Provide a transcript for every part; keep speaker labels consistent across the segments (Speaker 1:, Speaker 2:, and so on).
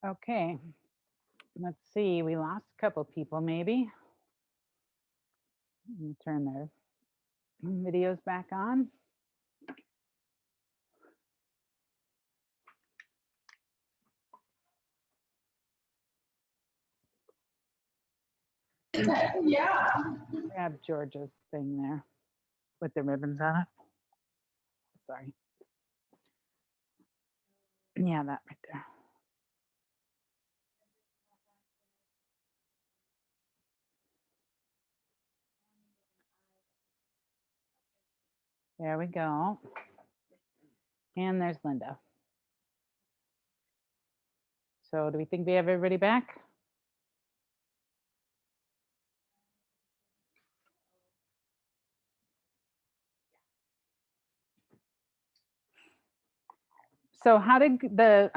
Speaker 1: Okay, let's see. We lost a couple people maybe. Let me turn their videos back on.
Speaker 2: Yeah.
Speaker 1: Grab Georgia's thing there with the ribbons on it. Sorry. Yeah, that right there. There we go. And there's Linda. So do we think we have everybody back? So how did the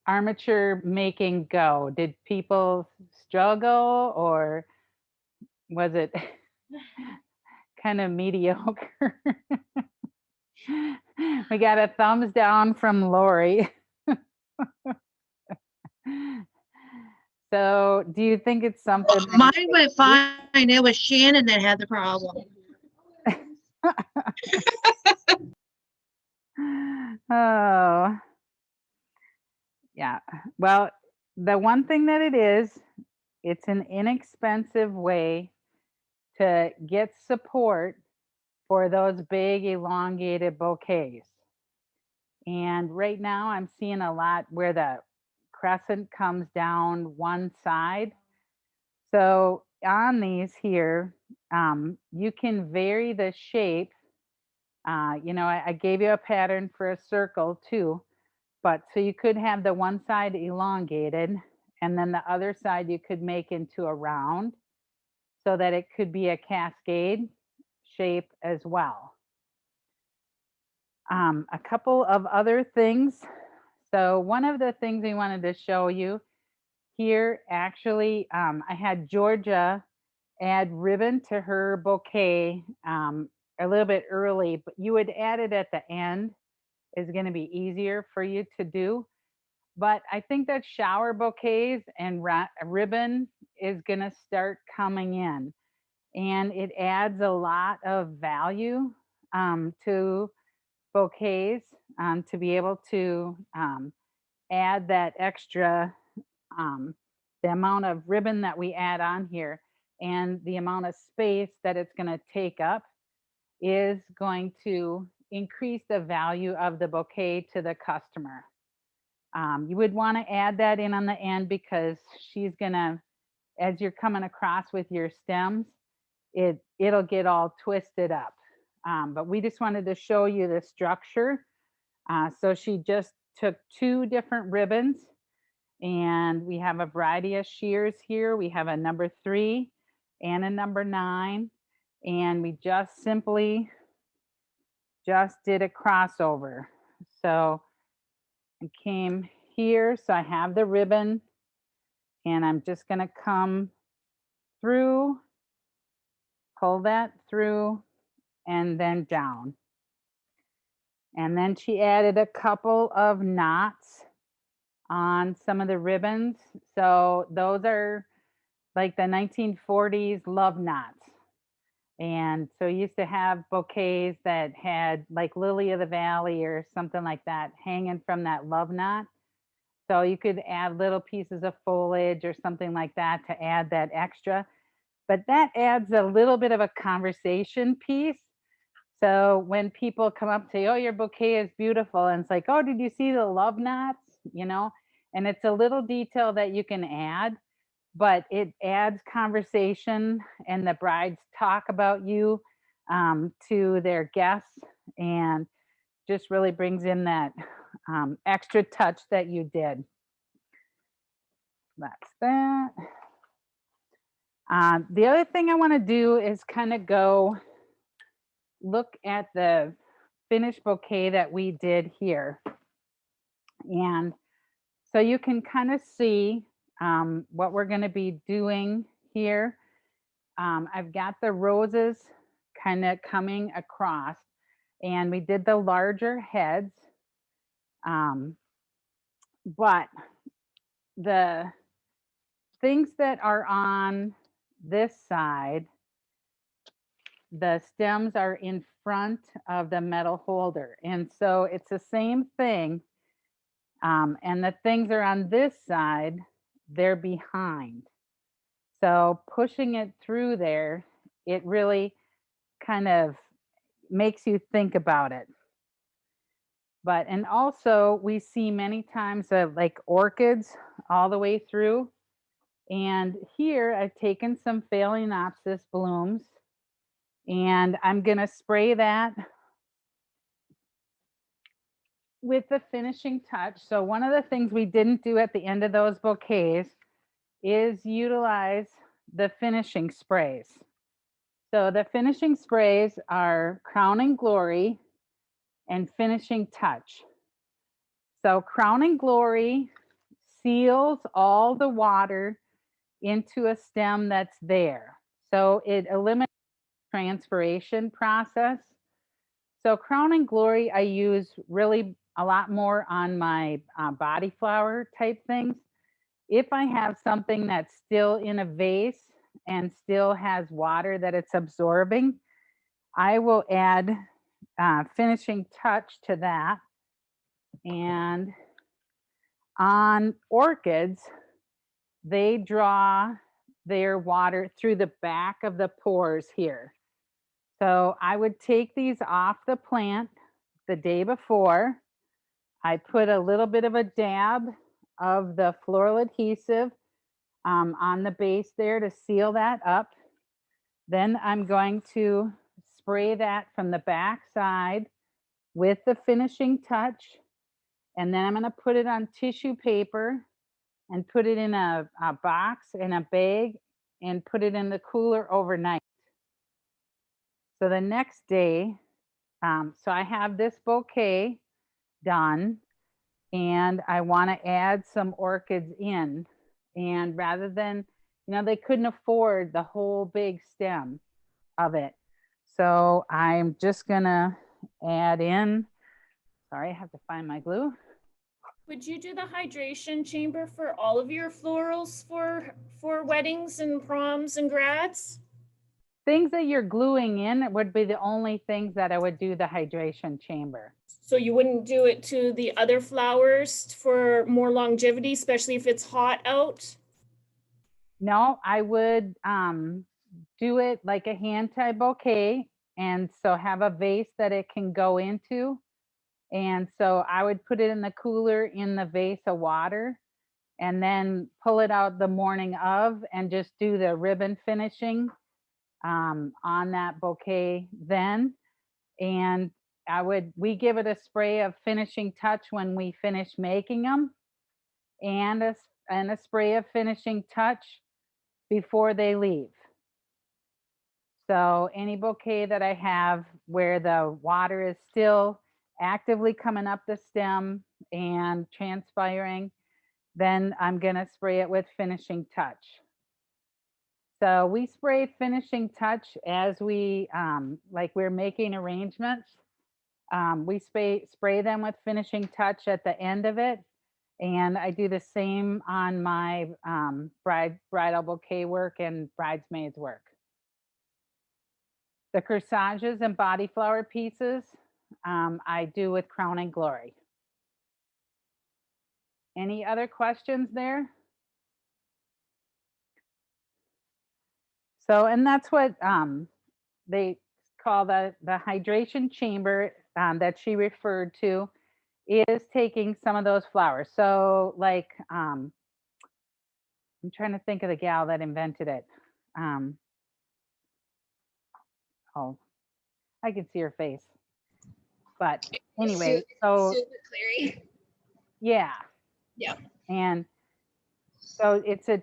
Speaker 1: armature making go? Did people struggle or was it kind of mediocre? We got a thumbs down from Lori. So do you think it's something?
Speaker 3: Mine went fine. It was Shannon that had the problem.
Speaker 1: Oh, yeah. Well, the one thing that it is, it's an inexpensive way to get support for those big elongated bouquets. And right now I'm seeing a lot where the crescent comes down one side. So on these here, you can vary the shape. I gave you a pattern for a circle too, but so you could have the one side elongated and then the other side you could make into a round so that it could be a cascade shape as well. A couple of other things. So one of the things we wanted to show you here, actually, I had Georgia add ribbon to her bouquet a little bit early, but you would add it at the end is going to be easier for you to do. But I think that shower bouquets and ribbon is going to start coming in, and it adds a lot of value to bouquets to be able to add that extra, um, the amount of ribbon that we add on here and the amount of space that it's going to take up is going to increase the value of the bouquet to the customer. You would want to add that in on the end because she's going to, as you're coming across with your stems, it'll get all twisted up. But we just wanted to show you the structure. So she just took 2 different ribbons and we have a variety of shears here. We have a number 3 and a number 9. And we just simply just did a crossover. So I came here, so I have the ribbon and I'm just gonna come through, pull that through and then down. And then she added a couple of knots on some of the ribbons. So those are like the 1940s love knots. And so you used to have bouquets that had like Lily of the Valley or something like that hanging from that love knot. So you could add little pieces of foliage or something like that to add that extra. But that adds a little bit of a conversation piece. So when people come up and say, "Oh, your bouquet is beautiful," and it's like, "Oh, did you see the love knots?" And it's a little detail that you can add, but it adds conversation, and the brides talk about you to their guests, and just really brings in that extra touch that you did. That's that. The other thing I want to do is kind of go look at the finished bouquet that we did here. And so you can kind of see what we're going to be doing here. I've got the roses kind of coming across, and we did the larger heads. But the things that are on this side, the stems are in front of the metal holder. And so it's the same thing. And the things are on this side, they're behind. So pushing it through there, it really kind of makes you think about it. But and also we see many times like orchids all the way through. And here I've taken some Phalaenopsis blooms and I'm gonna spray that with the finishing touch. So one of the things we didn't do at the end of those bouquets is utilize the finishing sprays. So the finishing sprays are Crowning Glory and Finishing Touch. So Crowning Glory seals all the water into a stem that's there. So it eliminates the transpiration process. So Crowning Glory I use really a lot more on my body flower type things. If I have something that's still in a vase and still has water that it's absorbing, I will add finishing touch to that. And on orchids, they draw their water through the back of the pores here. So I would take these off the plant the day before. I put a little bit of a dab of the floral adhesive on the base there to seal that up. Then I'm going to spray that from the back side with the finishing touch. And then I'm going to put it on tissue paper and put it in a box, in a bag, and put it in the cooler overnight. So the next day, so I have this bouquet done and I want to add some orchids in. And rather than, they couldn't afford the whole big stem of it. So I'm just going to add in, sorry, I have to find my glue.
Speaker 2: Would you do the hydration chamber for all of your florals for weddings and proms and grads?
Speaker 1: Things that you're gluing in would be the only things that I would do the hydration chamber.
Speaker 2: So you wouldn't do it to the other flowers for more longevity, especially if it's hot out?
Speaker 1: No, I would do it like a hand tie bouquet. And so have a vase that it can go into. And so I would put it in the cooler in the vase of water and then pull it out the morning of and just do the ribbon finishing on that bouquet then. And we give it a spray of finishing touch when we finish making them and a spray of finishing touch before they leave. So any bouquet that I have where the water is still actively coming up the stem and transpiring, then I'm going to spray it with finishing touch. So we spray finishing touch as like we're making arrangements. We spray them with finishing touch at the end of it. And I do the same on my bridal bouquet work and bridesmaids work. The corsages and body flower pieces I do with Crowning Glory. Any other questions there? So, and that's what they call the hydration chamber that she referred to is taking some of those flowers. So like, I'm trying to think of the gal that invented it. Oh, I can see her face. But anyway, so
Speaker 3: Super Cleary.
Speaker 1: yeah.
Speaker 3: Yeah.
Speaker 1: And so it's a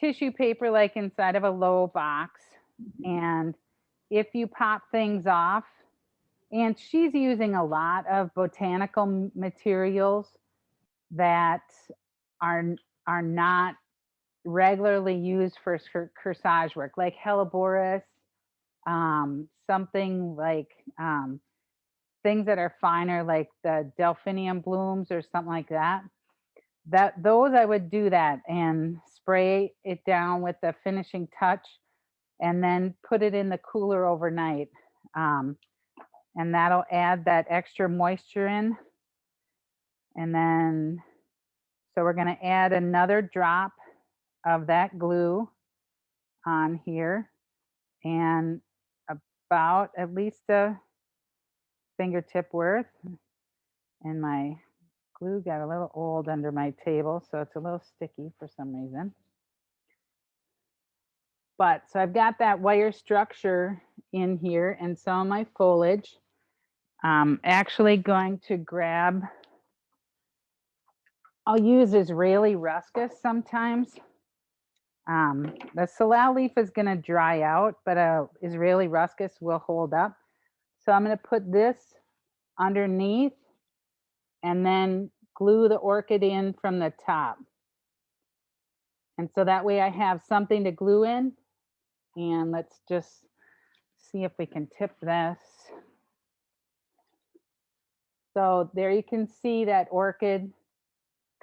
Speaker 1: tissue paper like inside of a low box. And if you pop things off, and she's using a lot of botanical materials that are are not regularly used for corsage work, like Helleborus, something like things that are finer, like the delphinium blooms or something like that. those I would do that and spray it down with the finishing touch and then put it in the cooler overnight. Um, and that'll add that extra moisture in. And then, so we're gonna add another drop of that glue on here and about at least a fingertip worth. And my glue got a little old under my table, so it's a little sticky for some reason. But so I've got that wire structure in here and some of my foliage. I'm actually going to grab, I'll use Israeli ruscus sometimes. The salal leaf is going to dry out, but Israeli ruscus will hold up. So I'm going to put this underneath and then glue the orchid in from the top. And so that way I have something to glue in. And let's just see if we can tip this. So there you can see that orchid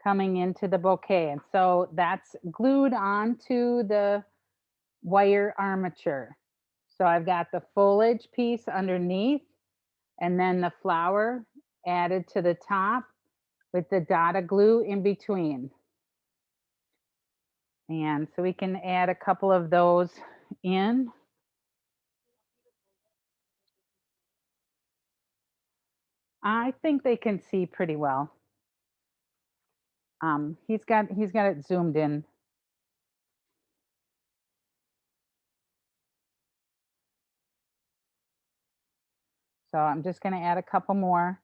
Speaker 1: coming into the bouquet. And so that's glued onto the wire armature. So I've got the foliage piece underneath and then the flower added to the top with the dot of glue in between. And so we can add a couple of those in. I think they can see pretty well. He's got it zoomed in. So I'm just going to add a couple more.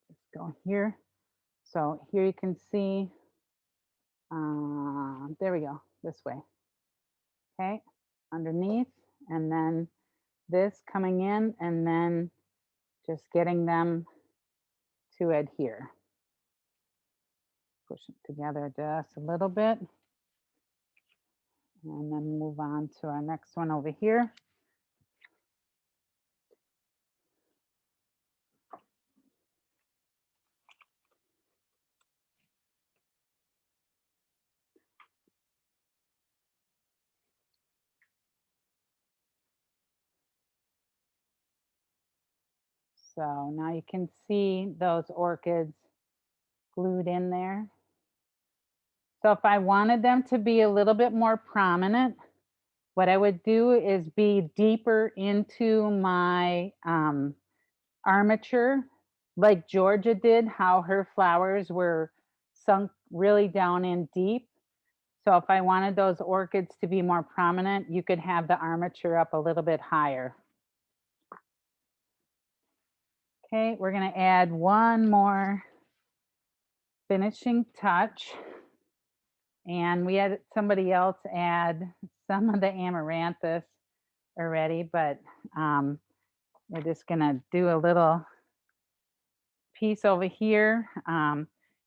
Speaker 1: Just go here. So here you can see, there we go, this way. Okay, underneath, and then this coming in, and then just getting them to adhere. Push it together just a little bit. And then move on to our next one over here. So now you can see those orchids glued in there. So if I wanted them to be a little bit more prominent, what I would do is be deeper into my armature, like Georgia did, how her flowers were sunk really down in deep. So if I wanted those orchids to be more prominent, you could have the armature up a little bit higher. Okay, we're going to add one more finishing touch. And we had somebody else add some of the amaranthus already, but we're just going to do a little piece over here.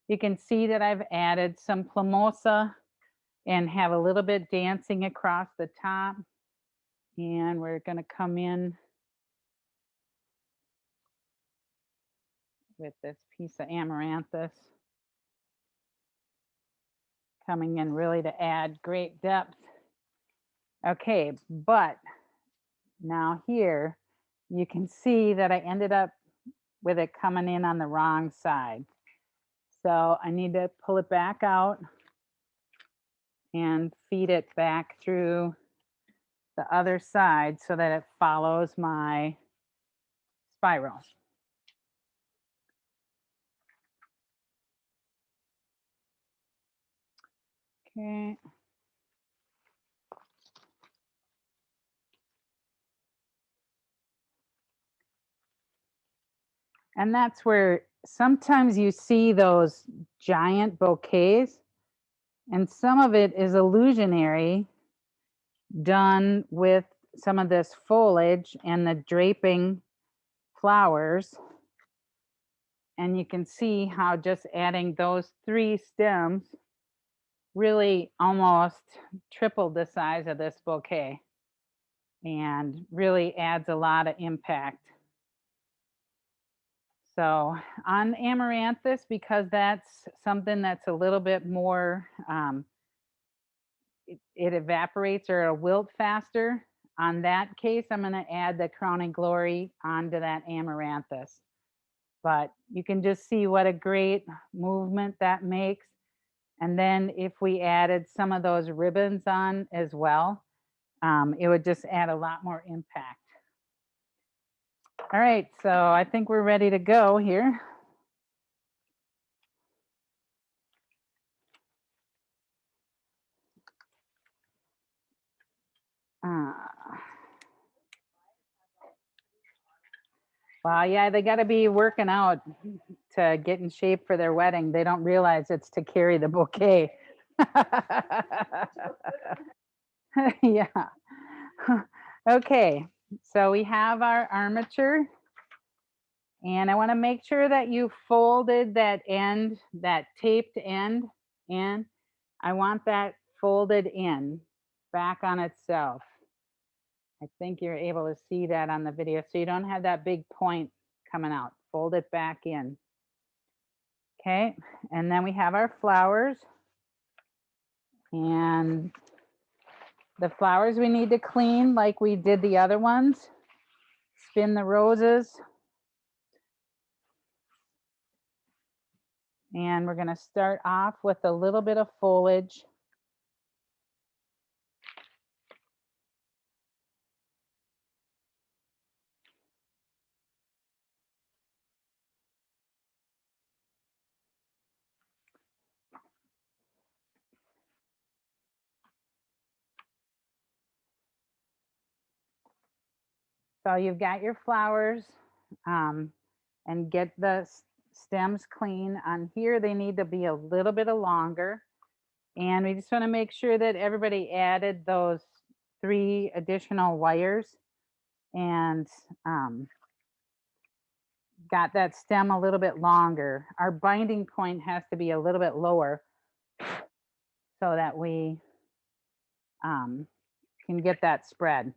Speaker 1: You can see that I've added some plumosa and have a little bit dancing across the top. And we're going to come in with this piece of amaranthus, coming in really to add great depth. Okay, but now here you can see that I ended up with it coming in on the wrong side. So I need to pull it back out and feed it back through the other side so that it follows my spiral. Okay. And that's where sometimes you see those giant bouquets, and some of it is illusionary, done with some of this foliage and the draping flowers. And you can see how just adding those 3 stems really almost tripled the size of this bouquet and really adds a lot of impact. So on amaranthus, because that's something that's a little bit more, it evaporates or it'll wilt faster. On that case, I'm going to add the crowning glory onto that amaranthus. But you can just see what a great movement that makes. And then if we added some of those ribbons on as well, it would just add a lot more impact. All right, so I think we're ready to go here. Well, yeah, they got to be working out to get in shape for their wedding. They don't realize it's to carry the bouquet. Yeah. Okay, so we have our armature. And I want to make sure that you folded that end, that taped end in. I want that folded in, back on itself. I think you're able to see that on the video. So you don't have that big point coming out. Fold it back in. Okay, and then we have our flowers. And the flowers we need to clean like we did the other ones. Spin the roses. And we're going to start off with a little bit of foliage. So you've got your flowers, and get the stems clean. On here, they need to be a little bit longer. And we just want to make sure that everybody added those 3 additional wires and got that stem a little bit longer. Our binding point has to be a little bit lower so that we can get that spread.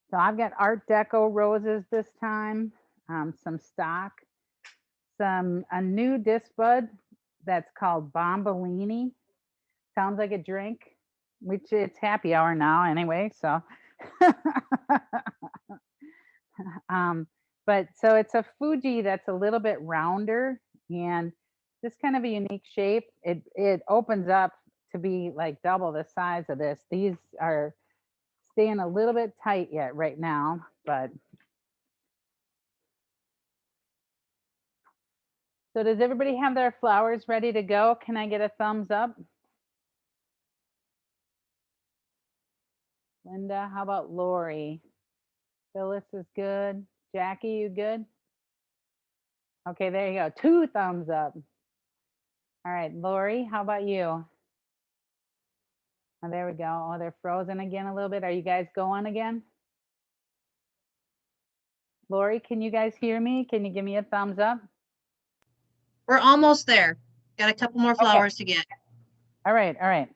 Speaker 1: So I've got Art Deco roses this time, some stock, a new disc bud that's called Bombolini. Sounds like a drink, which it's happy hour now anyway. So, but so it's a Fuji that's a little bit rounder and just kind of a unique shape. It opens up to be like double the size of this. These are staying a little bit tight yet right now, but. So does everybody have their flowers ready to go? Can I get a thumbs up? Linda, how about Lori? Phyllis is good. Jackie, you good? Okay, there you go. 2 thumbs up. All right, Lori, how about you? Oh, there we go. Oh, they're frozen again a little bit. Are you guys going again? Lori, can you guys hear me? Can you give me a thumbs up?
Speaker 3: We're almost there. Got a couple more flowers to get.
Speaker 1: All right, all right.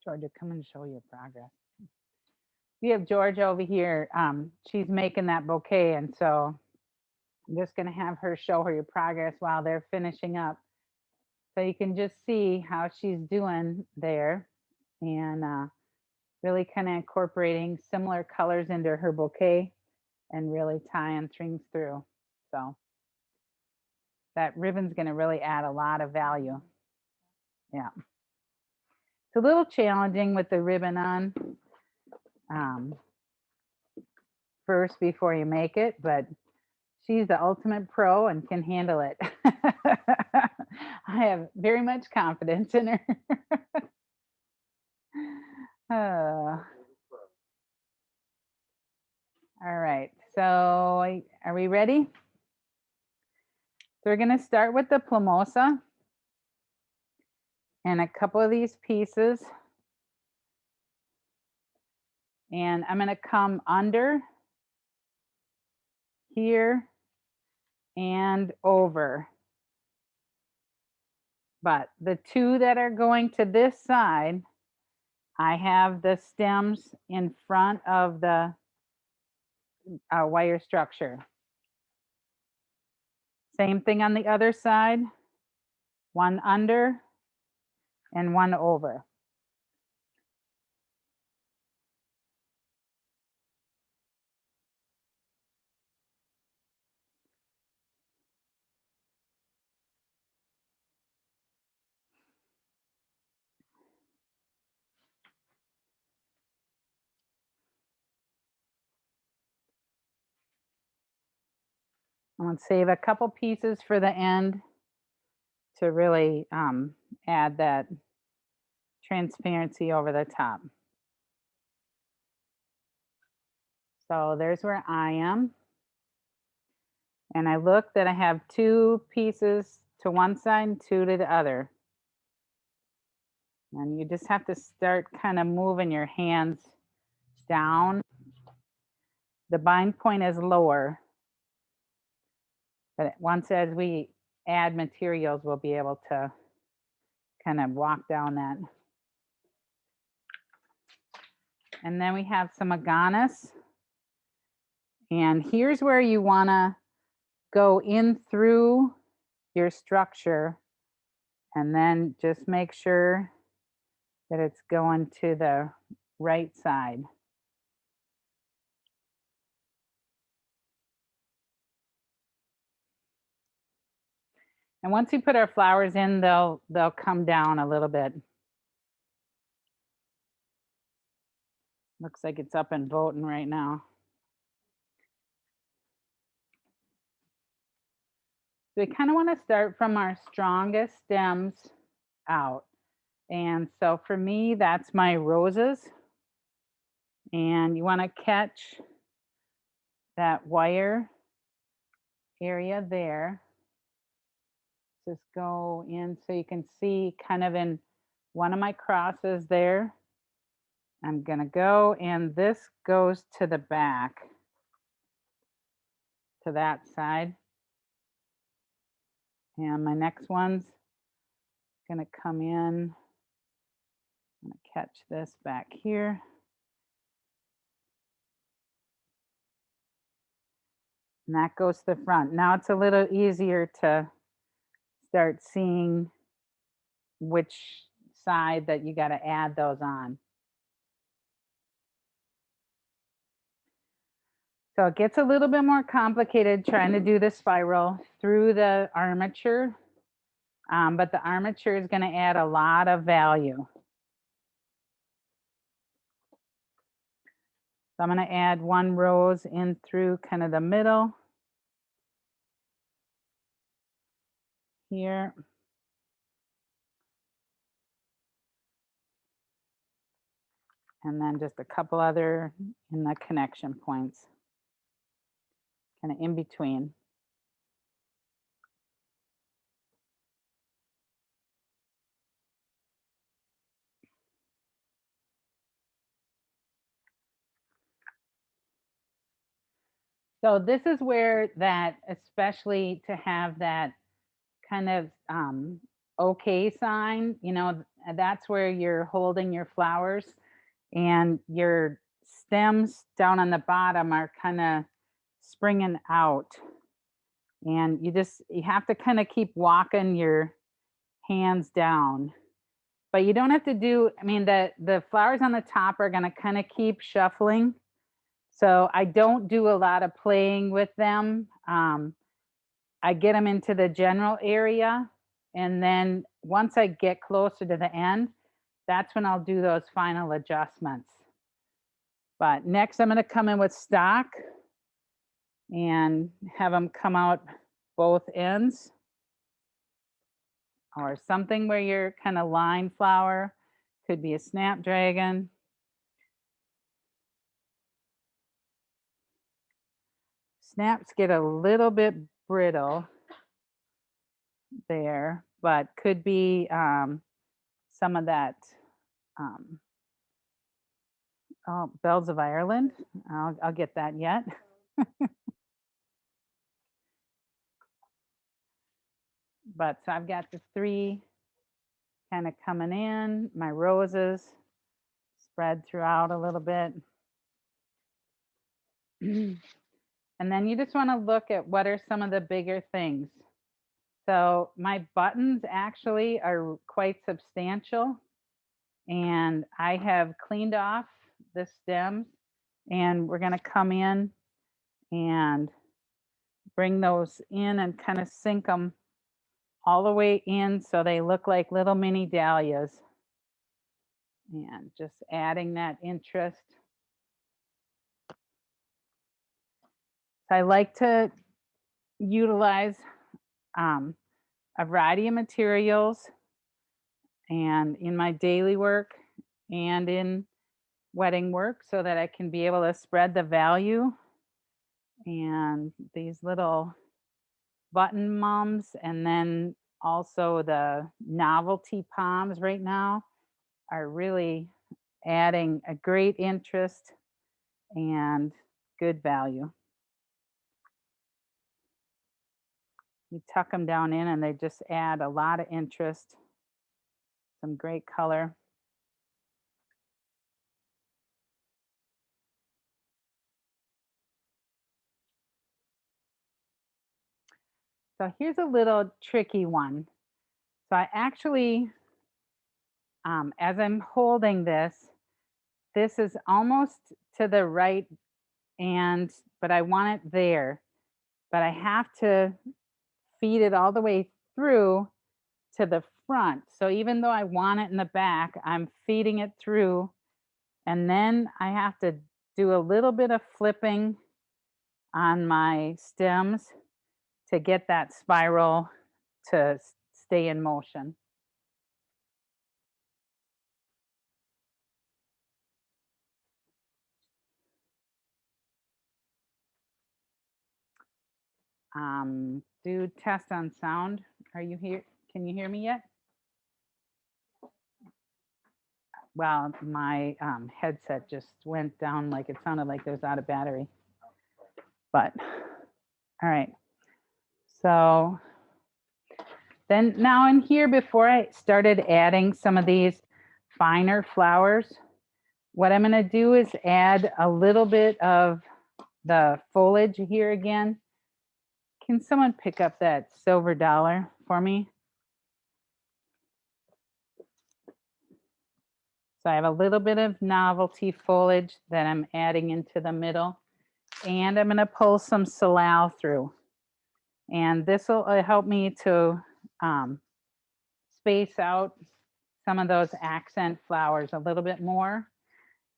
Speaker 1: Georgia, come and show your progress. We have Georgia over here. She's making that bouquet, and so I'm just going to have her show her your progress while they're finishing up. So you can just see how she's doing there and really kind of incorporating similar colors into her bouquet and really tying things through. So that ribbon's going to really add a lot of value. Yeah. a little challenging with the ribbon on first before you make it, but she's the ultimate pro and can handle it. I have very much confidence in her. Uh, all right, so are we ready? So we're going to start with the plumosa and a couple of these pieces. And I'm going to come under here and over. But the two that are going to this side, I have the stems in front of the wire structure. Same thing on the other side, one under and one over. I'm going to save a couple pieces for the end to really add that transparency over the top. So there's where I am. And I look that I have two pieces to one side and two to the other. And you just have to start kind of moving your hands down. The bind point is lower, but once as we add materials, we'll be able to kind of walk down that. And then we have some aganis. And here's where you want to go in through your structure and then just make sure that it's going to the right side. And once we put our flowers in, they'll come down a little bit. Looks like it's up and voting right now. So we kind of want to start from our strongest stems out. And so for me, that's my roses. And you want to catch that wire area there. Just go in so you can see kind of in one of my crosses there. I'm going to go, and this goes to the back, to that side. And my next one's going to come in. I'm going to catch this back here. And that goes to the front. Now it's a little easier to start seeing which side that you got to add those on. So it gets a little bit more complicated trying to do the spiral through the armature, but the armature is going to add a lot of value. So I'm going to add one rose in through kind of the middle here. And then just a couple other in the connection points, kind of in between. So this is where that, especially to have that kind of okay sign, you know, that's where you're holding your flowers, and your stems down on the bottom are kind of springing out. And you have to kind of keep walking your hands down. But you don't have to do, I mean, the flowers on the top are going to kind of keep shuffling. So I don't do a lot of playing with them. I get them into the general area. And then once I get closer to the end, that's when I'll do those final adjustments. But next I'm gonna come in with stock and have them come out both ends, or something where you're kind of line flower, could be a snapdragon. Snaps get a little bit brittle there, but could be some of that, um, oh, Bells of Ireland. I'll get that yet. But so I've got the 3 kind of coming in, my roses spread throughout a little bit. And then you just want to look at what are some of the bigger things. So my buttons actually are quite substantial, and I have cleaned off the stems, and we're going to come in and bring those in and kind of sink them all the way in so they look like little mini dahlias. And just adding that interest. I like to utilize a variety of materials, and in my daily work and in wedding work, so that I can be able to spread the value. And these little button mums, and then also the novelty palms right now, are really adding a great interest and good value. You tuck them down in and they just add a lot of interest, some great color. So here's a little tricky one. So I actually, as I'm holding this is almost to the right, and but I want it there. But I have to feed it all the way through to the front. So even though I want it in the back, I'm feeding it through, and then I have to do a little bit of flipping on my stems to get that spiral to stay in motion. Do test on sound. Are you here? Can you hear me yet? Well, my headset just went down, like it sounded like it was out of battery. But all right. So then now in here, before I started adding some of these finer flowers, what I'm going to do is add a little bit of the foliage here again. Can someone pick up that silver dollar for me? So I have a little bit of novelty foliage that I'm adding into the middle, and I'm going to pull some salal through. And this will help me to space out some of those accent flowers a little bit more.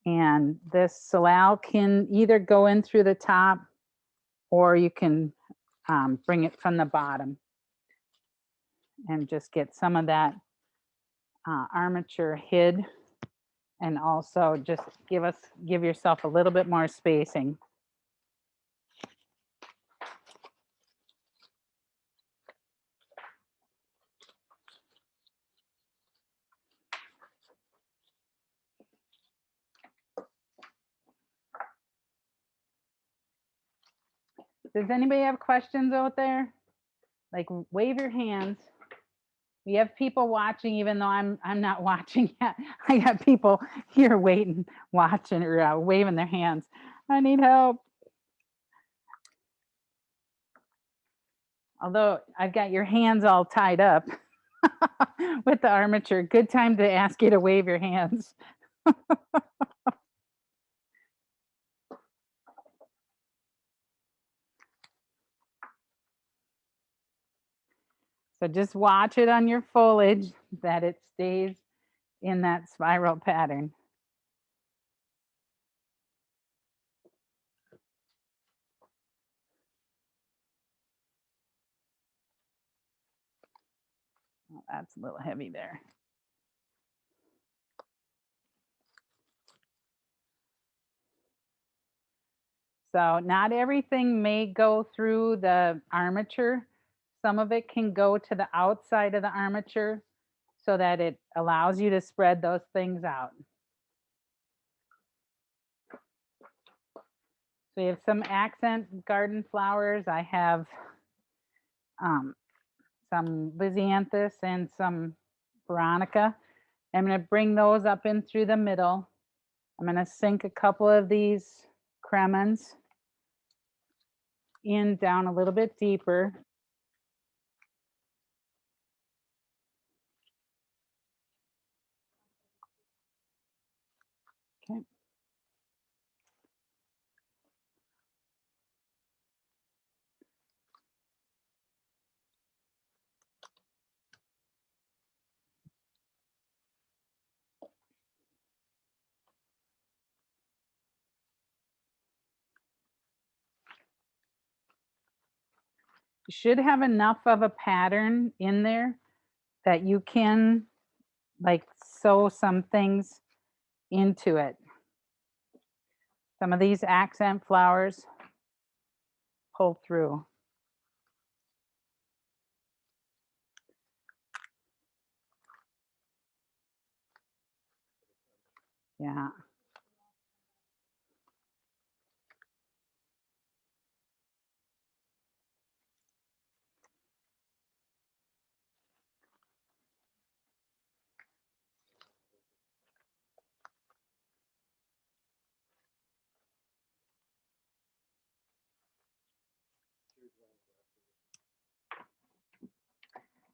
Speaker 1: And this salal can either go in through the top, or you can bring it from the bottom and just get some of that armature hid, and also just give yourself a little bit more spacing. Does anybody have questions out there? Like, wave your hands. We have people watching, even though I'm not watching yet. I got people here waiting, watching, or waving their hands. I need help. Although I've got your hands all tied up with the armature. Good time to ask you to wave your hands. So just watch it on your foliage that it stays in that spiral pattern. Oh, that's a little heavy there. So not everything may go through the armature. Some of it can go to the outside of the armature so that it allows you to spread those things out. So you have some accent garden flowers. I have some Lysianthus and some Veronica. I'm going to bring those up in through the middle. I'm going to sink a couple of these cremons in down a little bit deeper. Okay. You should have enough of a pattern in there that you can like sew some things into it. Some of these accent flowers pull through. Yeah.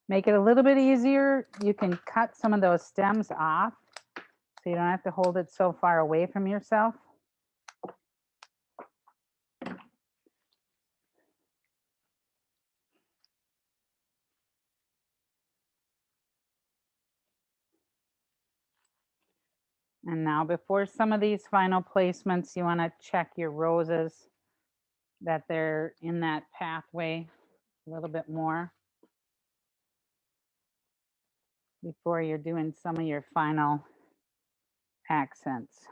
Speaker 1: Make it a little bit easier. You can cut some of those stems off so you don't have to hold it so far away from yourself. And now before some of these final placements, you want to check your roses that they're in that pathway a little bit more before you're doing some of your final accents.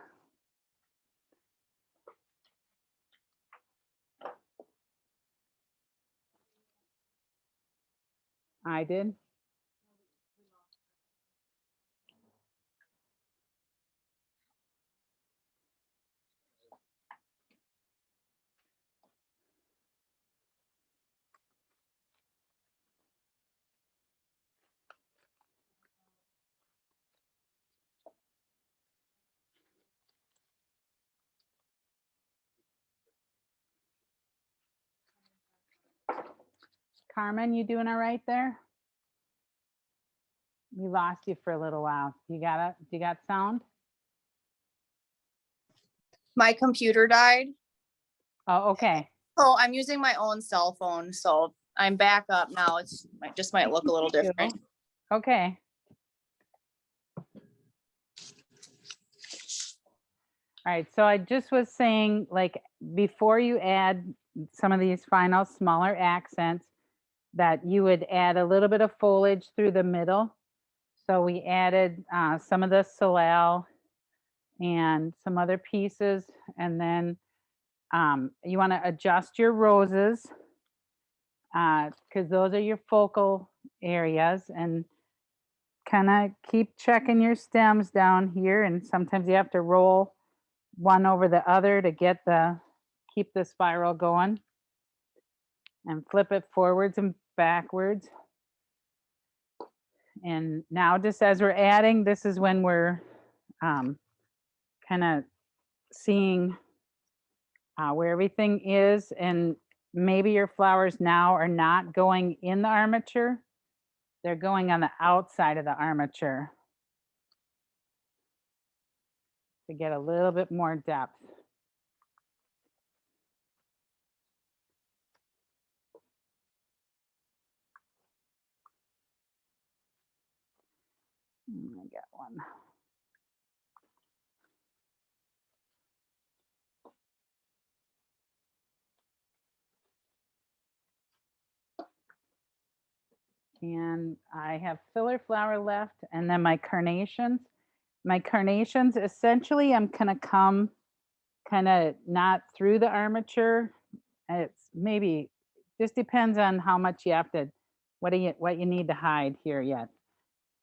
Speaker 1: I did. Carmen, you doing all right there? We lost you for a little while. You got sound?
Speaker 4: My computer died.
Speaker 1: Oh, okay.
Speaker 4: Oh, I'm using my own cell phone, so I'm back up now. It's just might look a little different.
Speaker 1: Okay. All right, so I just was saying, like, before you add some of these final smaller accents, that you would add a little bit of foliage through the middle. So we added some of the Solal and some other pieces, and then you want to adjust your roses because those are your focal areas, and kind of keep checking your stems down here, and sometimes you have to roll one over the other to keep the spiral going, and flip it forwards and backwards. And now just as we're adding, this is when we're kind of seeing where everything is, and maybe your flowers now are not going in the armature, they're going on the outside of the armature to get a little bit more depth. I got one. And I have filler flower left, and then my carnations. My carnations, essentially, I'm gonna come kind of not through the armature. It's maybe, just depends on how much you have to, what you need to hide here yet.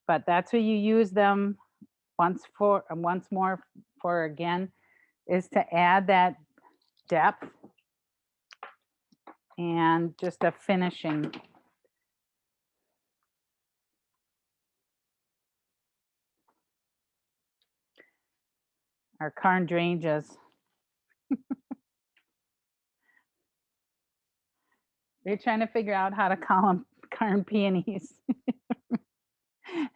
Speaker 1: But that's what you use them once more for again, is to add that depth and just a finishing. Our carn hydrangeas. They're trying to figure out how to call them carn peonies.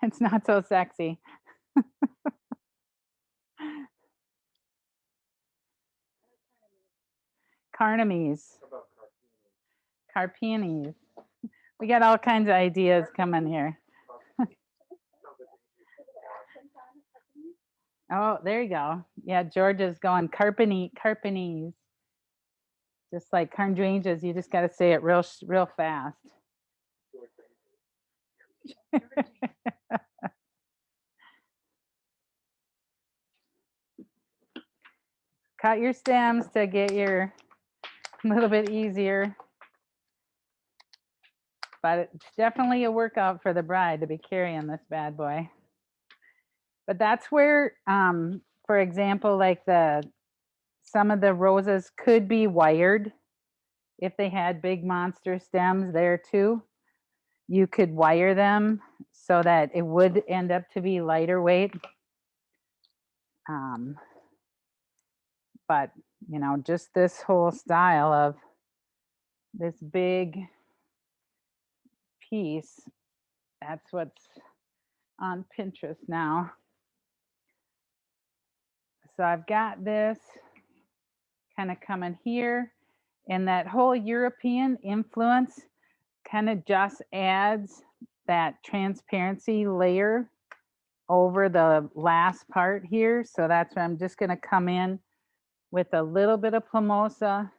Speaker 1: It's not so sexy. Carnamies. Carpeonies. We got all kinds of ideas coming here. Oh, there you go. Yeah, Georgia's going carpenes. Just like hydrangeas, you just got to say it real fast. Cut your stems to get your a little bit easier. But it's definitely a workout for the bride to be carrying this bad boy. But that's where, for example, like some of the roses could be wired if they had big monster stems there too. You could wire them so that it would end up to be lighter weight. But, you know, just this whole style of this big piece, that's what's on Pinterest now. So I've got this kind of coming here, and that whole European influence kind of just adds that transparency layer over the last part here. So that's where I'm just going to come in with a little bit of plumosa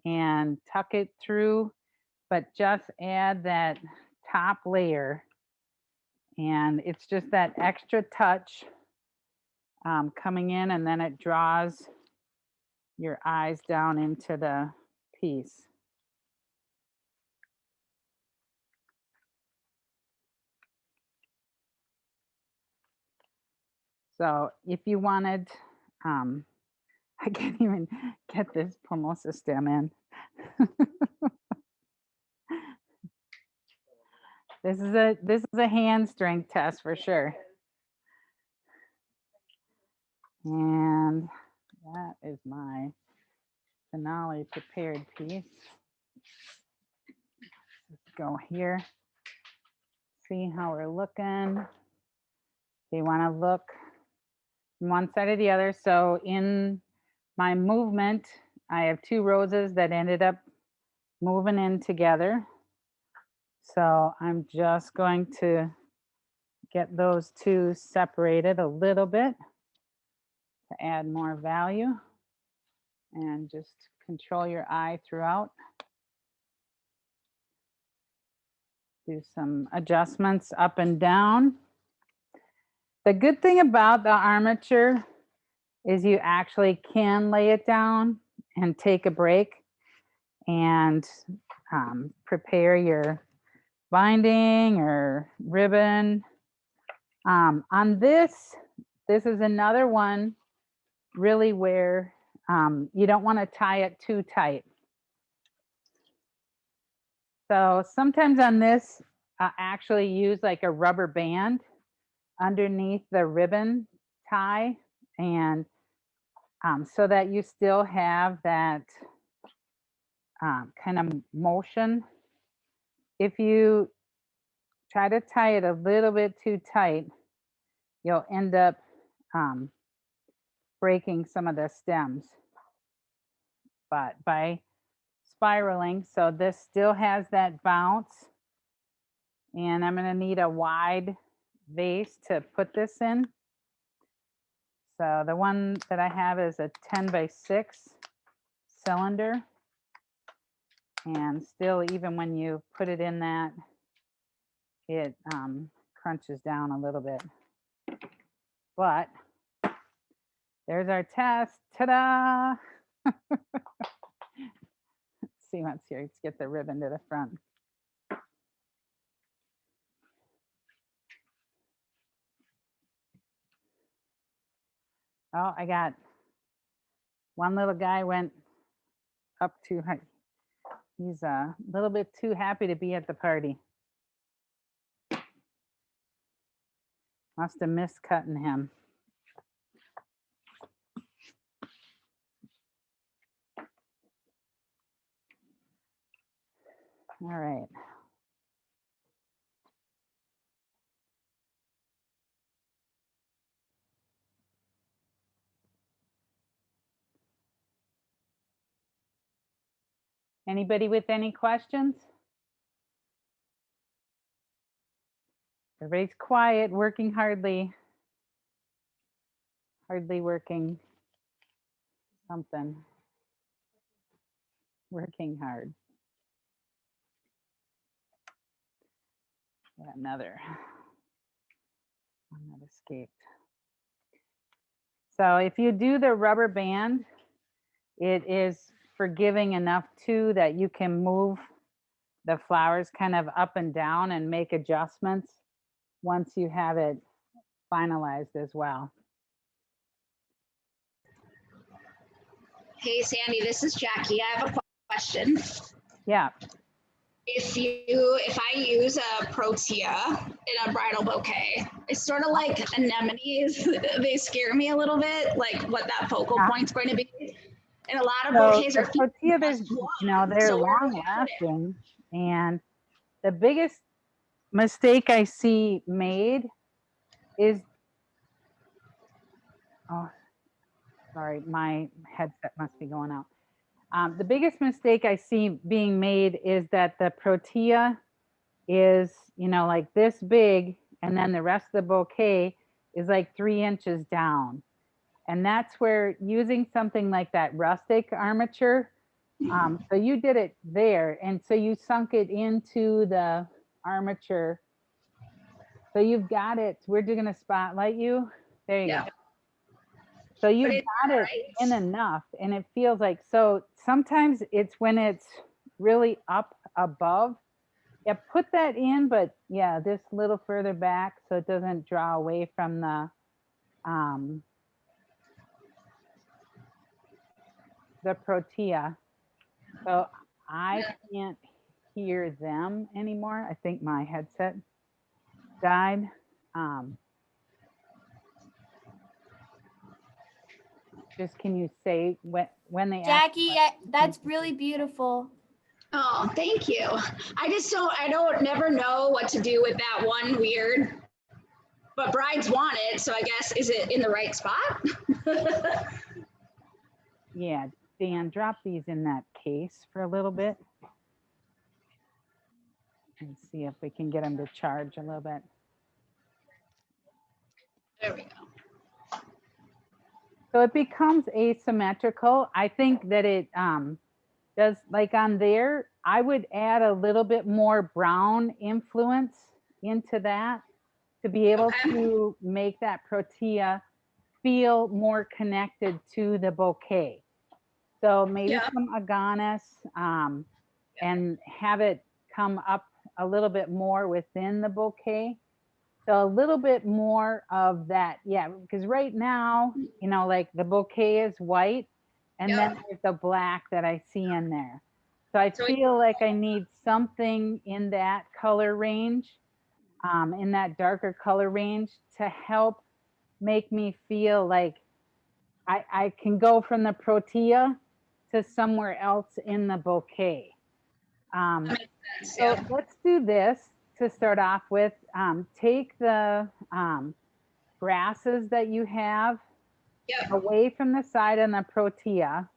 Speaker 1: and tuck it through, but just add that top layer. And it's just that extra touch coming in, and then it draws your eyes down into the piece. So if you wanted, I can't even get this plumosa stem in. This is a hand strength test for sure. And that is my finale prepared piece. Let's go here. See how we're looking. You want to look from one side or the other. So in my movement, I have two roses that ended up moving in together. So I'm just going to get those two separated a little bit to add more value, and just control your eye throughout. Do some adjustments up and down. The good thing about the armature is you actually can lay it down and take a break and prepare your binding or ribbon. On this is another one really where you don't want to tie it too tight. So sometimes on this, I actually use like a rubber band underneath the ribbon tie, and so that you still have that kind of motion. If you try to tie it a little bit too tight, you'll end up breaking some of the stems. But by spiraling, so this still has that bounce, and I'm going to need a wide vase to put this in. So the one that I have is a 10 by 6 cylinder. And still, even when you put it in that, it crunches down a little bit. But there's our test. Ta-da! Let's see what's here. Let's get the ribbon to the front. Oh, I got one little guy went up too high. He's a little bit too happy to be at the party. Must have missed cutting him. All right. Anybody with any questions? Everybody's quiet, working hardly working something. Working hard. Got another one that escaped. So if you do the rubber band, it is forgiving enough too that you can move the flowers kind of up and down and make adjustments once you have it finalized as well.
Speaker 5: Hey, Sandy, this is Jackie. I have a question.
Speaker 1: Yeah.
Speaker 5: If I use a protea in a bridal bouquet, it's sort of like anemones. They scare me a little bit, like what that focal point's going to be. And a lot of bouquets are
Speaker 1: protea, there's, they're
Speaker 5: so
Speaker 1: long lasting. And the biggest mistake I see made is, oh, sorry, my headset must be going out. The biggest mistake I see being made is that the protea is, like this big, and then the rest of the bouquet is like 3 inches down. And that's where using something like that rustic armature, so you did it there, and so you sunk it into the armature. So you've got it. We're just gonna spotlight you. There you go. So you've got it in enough, and it feels like, so sometimes it's when it's really up above. Yeah, put that in, but yeah, this little further back so it doesn't draw away from the protea. So I can't hear them anymore. I think my headset died. Just can you say when they
Speaker 6: Jackie, that's really beautiful.
Speaker 5: Oh, thank you. I don't never know what to do with that one weird, but brides want it. So I guess, is it in the right spot?
Speaker 1: Yeah, Dan, drop these in that case for a little bit. And see if we can get them to charge a little bit.
Speaker 5: There we go.
Speaker 1: So it becomes asymmetrical. I think that it does, like on there, I would add a little bit more brown influence into that to be able to make that protea feel more connected to the bouquet. So maybe some aganis and have it come up a little bit more within the bouquet. So a little bit more of that, yeah, because right now, like the bouquet is white, and then there's the black that I see in there. So I feel like I need something in that color range, in that darker color range, to help make me feel like I can go from the protea to somewhere else in the bouquet. So let's do this to start off with. Take the grasses that you have away from the side on the protea.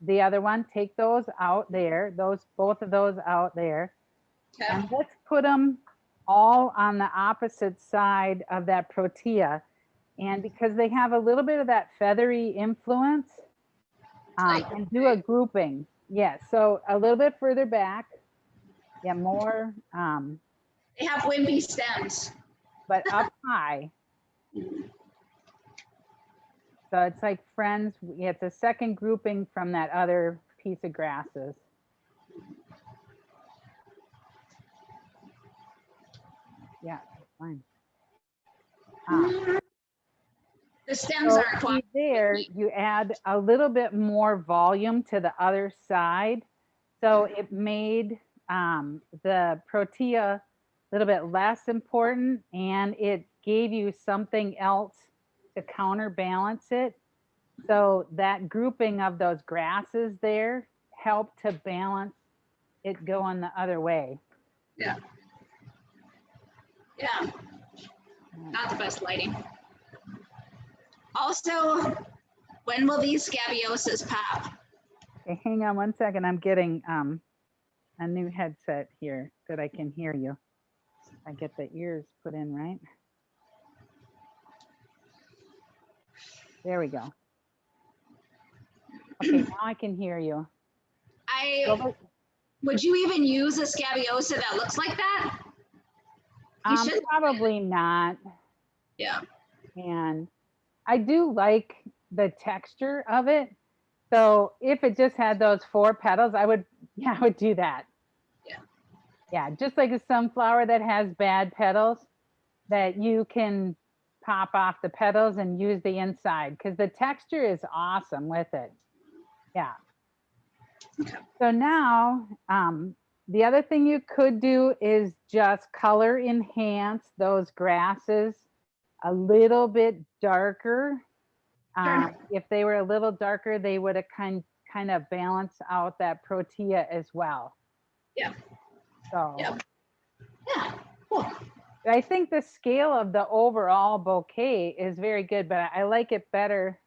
Speaker 1: The other one, take those out there, both of those out there. And let's put them all on the opposite side of that protea. And because they have a little bit of that feathery influence, and do a grouping. Yeah, so a little bit further back. Yeah, more,
Speaker 5: They have wimpy stems.
Speaker 1: but up high. So it's like friends. Yeah, it's a second grouping from that other piece of grasses. Yeah, fine.
Speaker 5: The stems
Speaker 1: So
Speaker 5: aren't
Speaker 1: see
Speaker 5: quite.
Speaker 1: there, you add a little bit more volume to the other side. So it made the protea a little bit less important, and it gave you something else to counterbalance it. So that grouping of those grasses there helped to balance it going the other way.
Speaker 5: Yeah. Yeah. Not the best lighting. Also, when will these scabioses pop?
Speaker 1: Okay, hang on one second. I'm getting a new headset here that I can hear you. I get the ears put in, right? There we go. Okay, now I can hear you.
Speaker 5: Would you even use a scabiosa that looks like that? You should.
Speaker 1: Probably not.
Speaker 5: Yeah.
Speaker 1: And I do like the texture of it. So if it just had those 4 petals, I would do that.
Speaker 5: Yeah.
Speaker 1: Yeah, just like a sunflower that has bad petals, that you can pop off the petals and use the inside, because the texture is awesome with it. Yeah. So now, the other thing you could do is just color enhance those grasses a little bit darker.
Speaker 5: Sure.
Speaker 1: If they were a little darker, they would have kind of balance out that protea as well.
Speaker 5: Yeah.
Speaker 1: So
Speaker 5: Yep. Yeah. Cool.
Speaker 1: I think the scale of the overall bouquet is very good, but I like it better.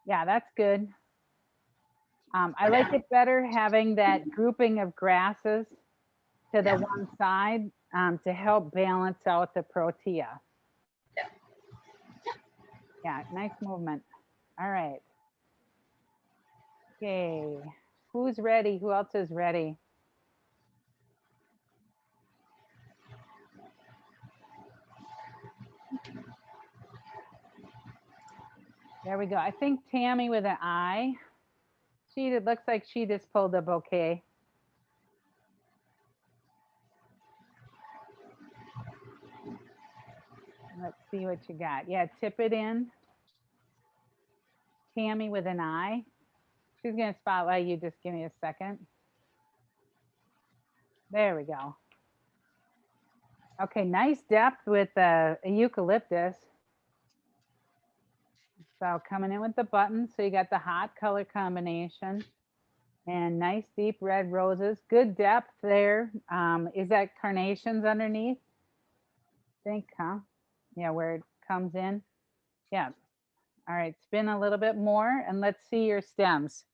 Speaker 1: Yeah, that's good. I like it better having that grouping of grasses to the one side to help balance out the protea. Yeah, nice movement. All right. Okay, who's ready? Who else is ready? There we go. I think Tammy with an I. It looks like she just pulled a bouquet. Let's see what you got. Yeah, tip it in. Tammy with an I. She's gonna spotlight you. Just give me a second. There we go. Okay, nice depth with the eucalyptus. So coming in with the buttons. So you got the hot color combination and nice deep red roses. Good depth there. Is that carnations underneath? I think, huh? Yeah, where it comes in. Yeah. All right, spin a little bit more and let's see your stems.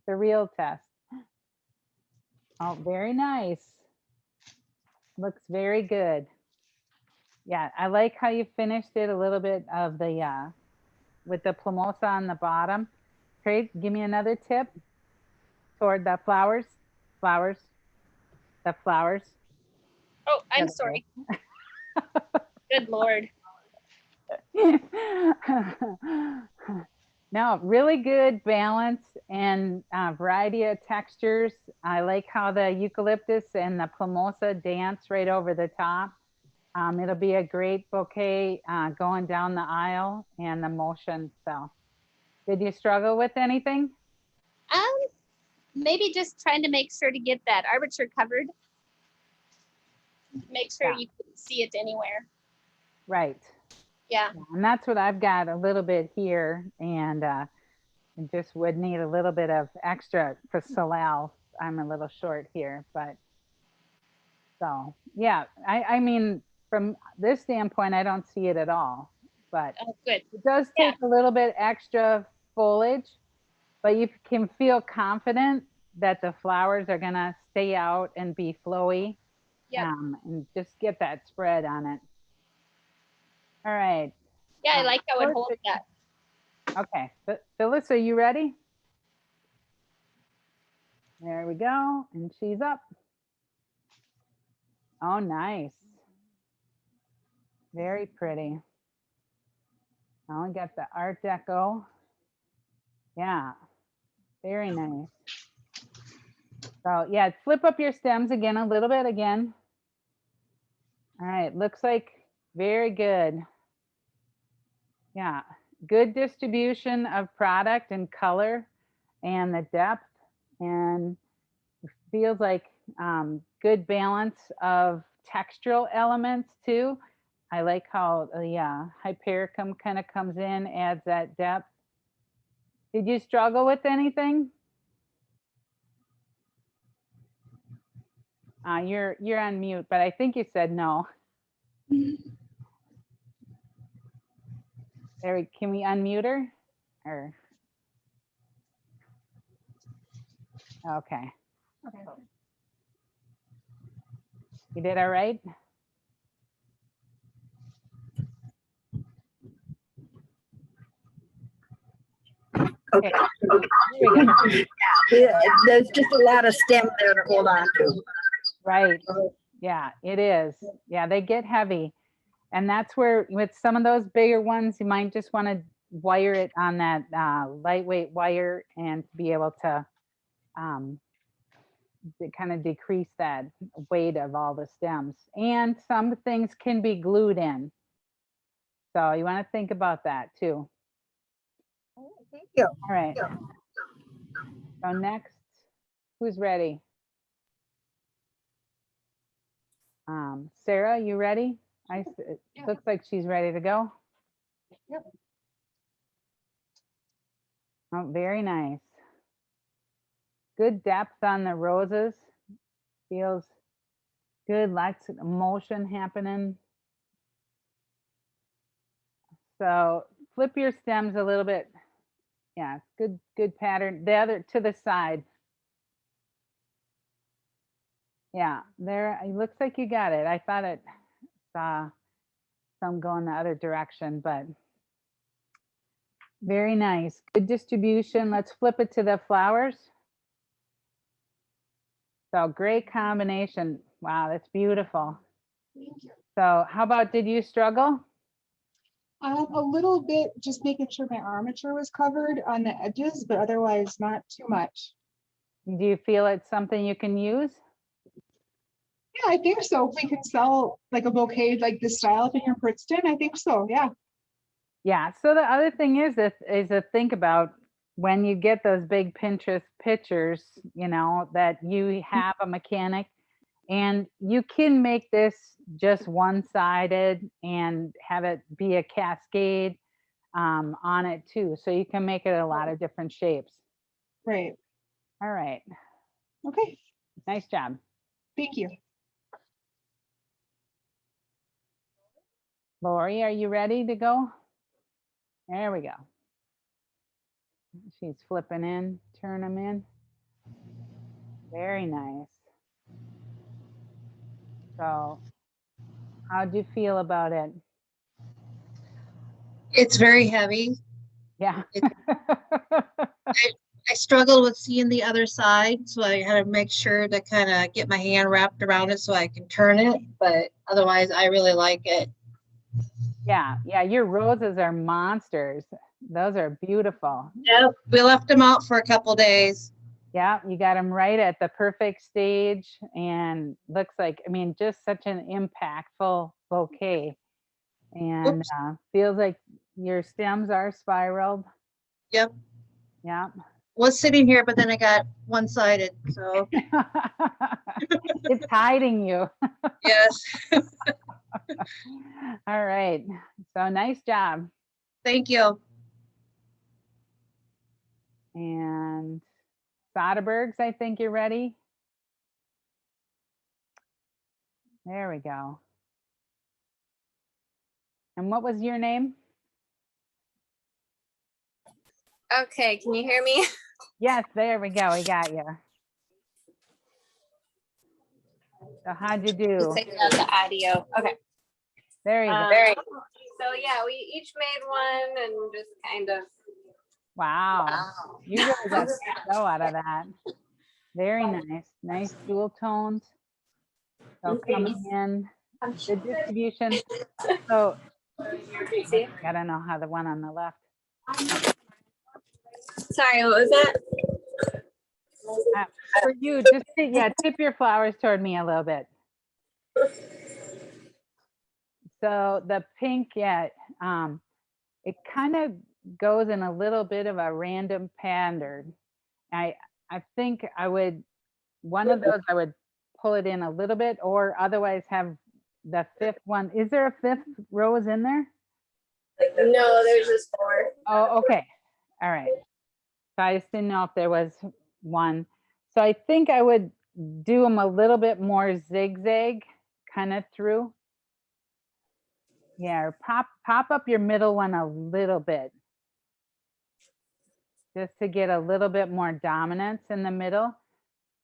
Speaker 1: The real test. Oh, very nice. Looks very good. Yeah, I like how you finished it a little bit of the, with the plumosa on the bottom. Trey, give me another tip toward the flowers, the flowers.
Speaker 2: Oh, I'm
Speaker 1: There
Speaker 2: sorry. Good Lord.
Speaker 1: No, really good balance and variety of textures. I like how the eucalyptus and the plumosa dance right over the top. It'll be a great bouquet going down the aisle and the motion. So, did you struggle with anything?
Speaker 7: Maybe just trying to make sure to get that armature covered. Make sure you can see it anywhere.
Speaker 1: Right.
Speaker 7: Yeah.
Speaker 1: And that's what I've got a little bit here, and just would need a little bit of extra for Salal. I'm a little short here, but so yeah, I mean, from this standpoint, I don't see it at all, but
Speaker 7: Oh, good.
Speaker 1: it does take a little bit extra foliage, but you can feel confident that the flowers are gonna stay out and be flowy.
Speaker 7: Yep.
Speaker 1: And just get that spread on it. All right.
Speaker 7: Yeah, I like how it
Speaker 1: Phyllis,
Speaker 7: holds that.
Speaker 1: Okay, Phyllis, are you ready? There we go, and she's up. Oh, nice. Very pretty. Oh, we got the Art Deco. Yeah, very nice. So yeah, flip up your stems again a little bit again. All right, looks like very good. Yeah, good distribution of product and color and the depth, and feels like good balance of textural elements too. I like how the hypericum kind of comes in, adds that depth. Did you struggle with anything? You're on mute, but I think you said no. Can we unmute her? Or okay. You did all right?
Speaker 8: Okay.
Speaker 1: Here we go.
Speaker 8: Yeah, there's just a lot of stem there to hold on to.
Speaker 1: Right. Yeah, it is. Yeah, they get heavy. And that's where with some of those bigger ones, you might just want to wire it on that lightweight wire and be able to kind of decrease that weight of all the stems. And some things can be glued in. So you want to think about that too.
Speaker 8: Thank you.
Speaker 1: All right. So next, who's ready? Sarah, you ready? It looks like she's ready to go.
Speaker 3: Yep.
Speaker 1: Oh, very nice. Good depth on the roses. Feels good, lots of motion happening. So flip your stems a little bit. Yeah, good pattern. The other to the side. Yeah, there, it looks like you got it. I thought it saw some going the other direction, but very nice. Good distribution. Let's flip it to the flowers. So great combination. Wow, that's beautiful.
Speaker 9: Thank you.
Speaker 1: So how about, did you struggle?
Speaker 9: A little bit, just making sure my armature was covered on the edges, but otherwise not too much.
Speaker 1: Do you feel it's something you can use?
Speaker 9: Yeah, I think so. If we can sell like a bouquet like this style thing in Princeton, I think so. Yeah.
Speaker 1: Yeah. So the other thing is to think about when you get those big Pinterest pictures, you know, that you have a mechanic and you can make this just one-sided and have it be a cascade on it too. So you can make it a lot of different shapes.
Speaker 9: Right.
Speaker 1: All right.
Speaker 9: Okay.
Speaker 1: Nice job.
Speaker 9: Thank you.
Speaker 1: Lori, are you ready to go? There we go. She's flipping in, turn them in. Very nice. So how'd you feel about it?
Speaker 3: It's very heavy.
Speaker 1: Yeah.
Speaker 3: I struggled with seeing the other side, so I had to make sure to kind of get my hand wrapped around it so I can turn it. But otherwise, I really like it.
Speaker 1: Yeah, your roses are monsters. Those are beautiful.
Speaker 3: Yep. We left them out for a couple days.
Speaker 1: Yeah, you got them right at the perfect stage and looks like, I mean, just such an impactful bouquet. And feels like your stems are spiraled.
Speaker 3: Yep.
Speaker 1: Yeah.
Speaker 3: Was sitting here, but then I got one-sided, so.
Speaker 1: It's hiding you.
Speaker 3: Yes.
Speaker 1: All right. So nice job.
Speaker 3: Thank you.
Speaker 1: And Soderbergh's, I think you're ready. There we go. And what was your name?
Speaker 10: Okay, can you hear me?
Speaker 1: Yes, there we go. We got you. So how'd you do?
Speaker 10: Take out the audio. Okay.
Speaker 1: There you go.
Speaker 10: Very. So yeah, we each made one and just kind of.
Speaker 1: Wow. You really got the flow out of that. Very nice. Nice dual tones. So coming in, the distribution. So I don't know how the one on the left.
Speaker 10: Sorry, what was that?
Speaker 1: For you, just tip your flowers toward me a little bit. So the pink, it kind of goes in a little bit of a random pattern. I think I would, one of those I would pull it in a little bit, or otherwise have the fifth one. Is there a fifth rose in there?
Speaker 10: No, there's just 4.
Speaker 1: Oh, okay. All right. So I just didn't know if there was one. So I think I would do them a little bit more zigzag kind of through. Yeah, or pop up your middle one a little bit. Just to get a little bit more dominance in the middle.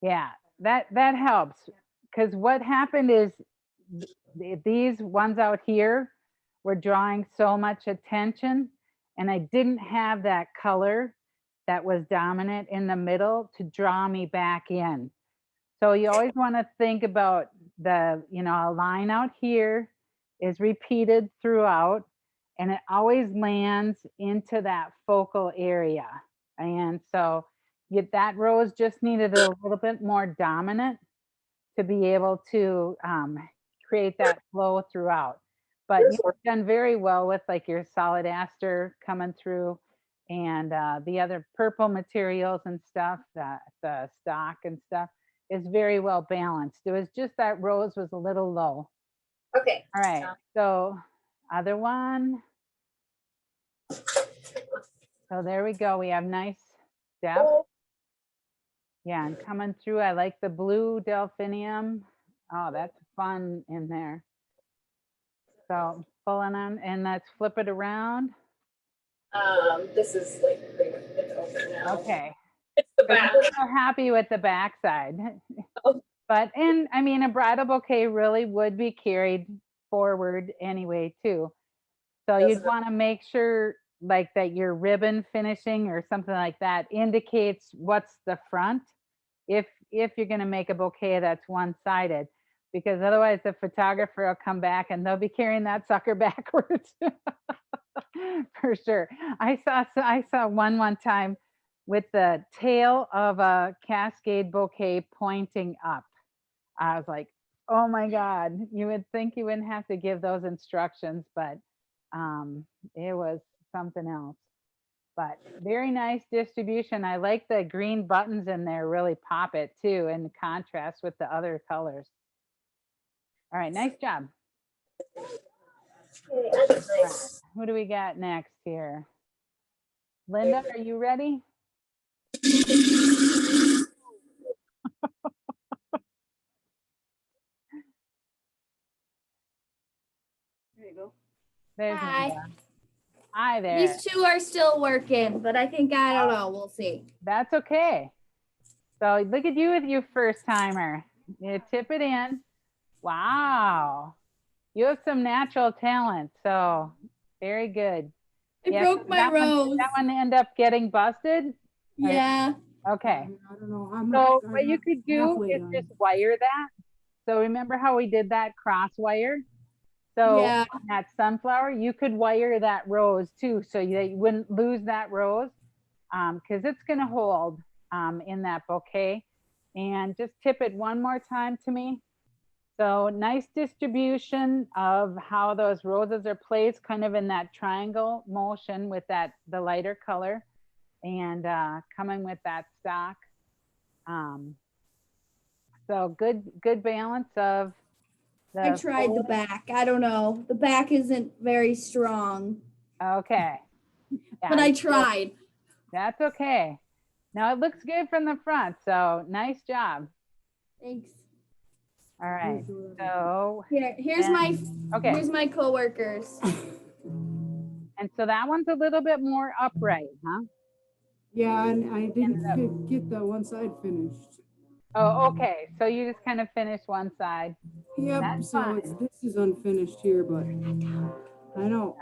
Speaker 1: Yeah, that helps. Because what happened is these ones out here were drawing so much attention, and I didn't have that color that was dominant in the middle to draw me back in. So you always want to think about the, a line out here is repeated throughout, and it always lands into that focal area. And so that rose just needed a little bit more dominant to be able to create that flow throughout. But you've done very well with like your solid aster coming through, and the other purple materials and stuff, the stock and stuff is very well balanced. It was just that rose was a little low.
Speaker 10: Okay.
Speaker 1: All right, so other one. So there we go. We have nice depth. Yeah, and coming through, I like the blue delphinium. Oh, that's fun in there. So pulling on, and let's flip it around.
Speaker 10: This is like it's open now.
Speaker 1: Okay.
Speaker 10: It's the back.
Speaker 1: I'm so happy with the backside. But, and I mean, a bridal bouquet really would be carried forward anyway, too. So you'd want to make sure like that your ribbon finishing or something like that indicates what's the front. If you're going to make a bouquet that's one-sided, because otherwise the photographer will come back and they'll be carrying that sucker backwards. For sure. I saw one time with the tail of a cascade bouquet pointing up. I was like, oh my God, you would think you wouldn't have to give those instructions, but it was something else. But very nice distribution. I like the green buttons in there, really pop it too, in contrast with the other colors. All right, nice job. All right, who do we got next here? Linda, are you ready?
Speaker 9: There you go.
Speaker 1: There's
Speaker 6: Hi.
Speaker 1: Linda. Hi there.
Speaker 6: These two are still working, but I think I don't know. We'll see.
Speaker 1: That's okay. So look at you with your first timer. You tip it in. Wow. You have some natural talent. So very good.
Speaker 6: I broke my rose.
Speaker 1: That one end up getting busted?
Speaker 6: Yeah.
Speaker 1: Okay.
Speaker 9: I don't know.
Speaker 1: So what you could do is just wire that. So remember how we did that cross wire? So
Speaker 6: Yeah.
Speaker 1: on that sunflower, you could wire that rose too, so that you wouldn't lose that rose, because it's going to hold in that bouquet. And just tip it one more time to me. So nice distribution of how those roses are placed, kind of in that triangle motion with the lighter color, and coming with that stock. So good balance of
Speaker 6: I tried the back. I don't know. The back isn't very strong.
Speaker 1: Okay. Yeah,
Speaker 6: but I tried.
Speaker 1: That's okay. Now it looks good from the front, so nice job.
Speaker 6: Thanks.
Speaker 1: All right. So
Speaker 6: here's my coworkers.
Speaker 1: And so that one's a little bit more upright, huh?
Speaker 11: Yeah, and I didn't get the one side finished.
Speaker 1: Oh, okay. So you just kind of finished one side.
Speaker 11: Yep,
Speaker 1: That's
Speaker 11: so
Speaker 1: fine.
Speaker 11: this is unfinished here, but I don't.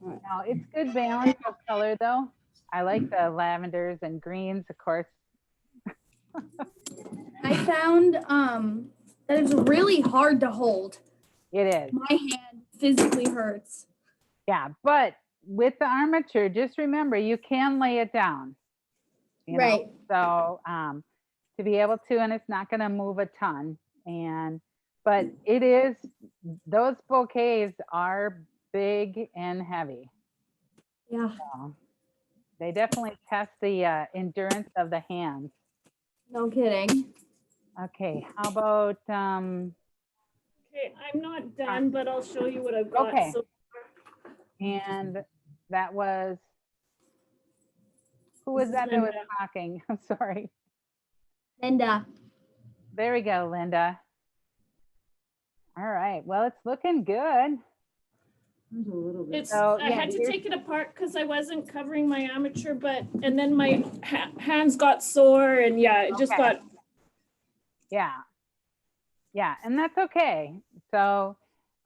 Speaker 1: No, it's good balance of color though. I like the lavenders and greens, of course.
Speaker 6: I found that it's really hard to hold.
Speaker 1: It is.
Speaker 6: My hand physically hurts.
Speaker 1: Yeah, but with the armature, just remember you can lay it down. You know?
Speaker 6: Right.
Speaker 1: So to be able to, and it's not going to move a ton. But it is, those bouquets are big and heavy.
Speaker 6: Yeah.
Speaker 1: So they definitely test the endurance of the hands.
Speaker 6: No kidding.
Speaker 1: Okay, how about
Speaker 2: Okay, I'm not done, but I'll show you what I've got.
Speaker 1: Okay.
Speaker 2: So
Speaker 1: and that was, who
Speaker 2: This
Speaker 1: was
Speaker 2: is
Speaker 1: that was
Speaker 2: Linda.
Speaker 1: talking? I'm sorry.
Speaker 6: Linda.
Speaker 1: There we go, Linda. All right, well, it's looking good.
Speaker 11: There's a little bit.
Speaker 2: it's,
Speaker 1: So,
Speaker 2: I
Speaker 1: yeah,
Speaker 2: had to
Speaker 1: here's-
Speaker 2: take it apart because I wasn't covering my armature, and then my hands got sore and yeah, it just
Speaker 1: Okay.
Speaker 2: got,
Speaker 1: Yeah. Yeah, and that's okay. So,